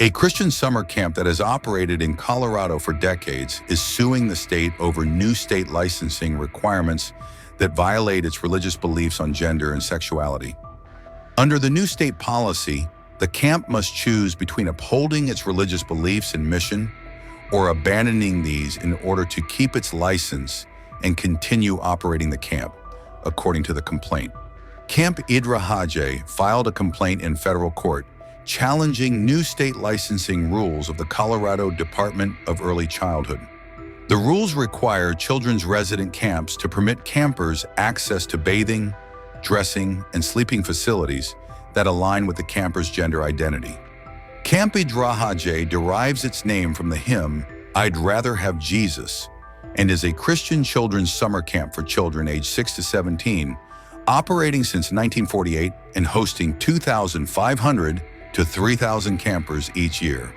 A Christian summer camp that has operated in Colorado for decades is suing the state over new state licensing requirements that violate its religious beliefs on gender and sexuality. Under the new state policy, the camp must choose between upholding its religious beliefs and mission or abandoning these in order to keep its license and continue operating the camp, according to the complaint. Camp Idrahaje filed a complaint in federal court challenging new state licensing rules of the Colorado Department of Early Childhood. The rules require children's resident camps to permit campers access to bathing, dressing, and sleeping facilities that align with the camper's gender identity. Camp Idrahaje derives its name from the hymn, "I'd Rather Have Jesus," and is a Christian children's summer camp for children aged 6 to 17, operating since 1948 and hosting 2,500 to 3,000 campers each year.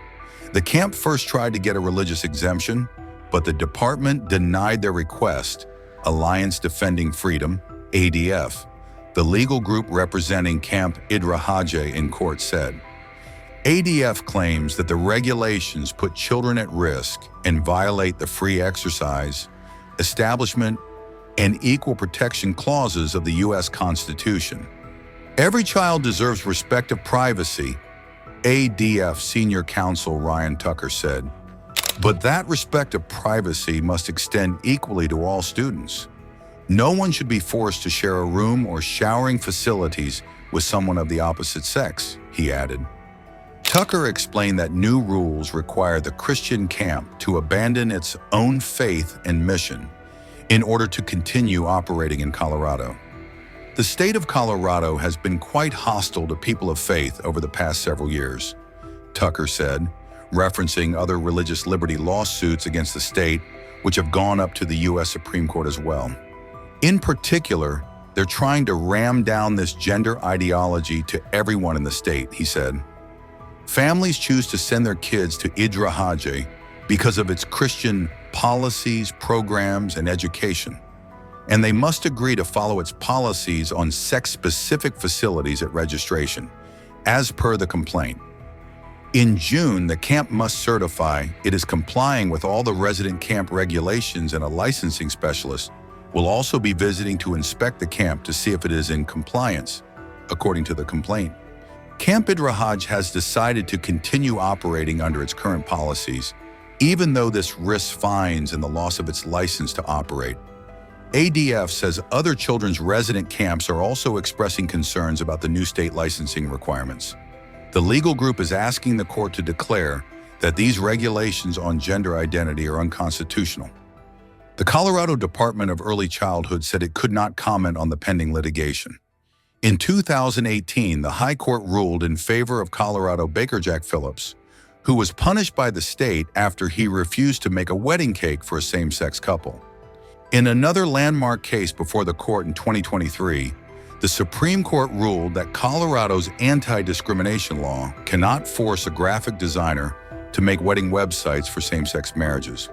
The camp first tried to get a religious exemption, but the department denied their request. Alliance Defending Freedom, ADF, the legal group representing Camp Idrahaje in court, said. ADF claims that the regulations put children at risk and violate the free exercise, establishment, and equal protection clauses of the U.S. Constitution. Every child deserves respect of privacy, ADF Senior Counsel Ryan Tucker said. But that respect of privacy must extend equally to all students. No one should be forced to share a room or showering facilities with someone of the opposite sex, he added. Tucker explained that new rules require the Christian camp to abandon its own faith and mission in order to continue operating in Colorado. The state of Colorado has been quite hostile to people of faith over the past several years, Tucker said, referencing other religious liberty lawsuits against the state, which have gone up to the U.S. Supreme Court as well. In particular, they're trying to ram down this gender ideology to everyone in the state, he said. Families choose to send their kids to Idrahaje because of its Christian policies, programs, and education. And they must agree to follow its policies on sex-specific facilities at registration, as per the complaint. In June, the camp must certify it is complying with all the resident camp regulations, and a licensing specialist will also be visiting to inspect the camp to see if it is in compliance, according to the complaint. Camp Idrahaje has decided to continue operating under its current policies, even though this risks fines and the loss of its license to operate. ADF says other children's resident camps are also expressing concerns about the new state licensing requirements. The legal group is asking the court to declare that these regulations on gender identity are unconstitutional. The Colorado Department of Early Childhood said it could not comment on the pending litigation. In 2018, the High Court ruled in favor of Colorado baker Jack Phillips, who was punished by the state after he refused to make a wedding cake for a same-sex couple. In another landmark case before the court in 2023, the Supreme Court ruled that Colorado's anti-discrimination law cannot force a graphic designer to make wedding websites for same-sex marriages.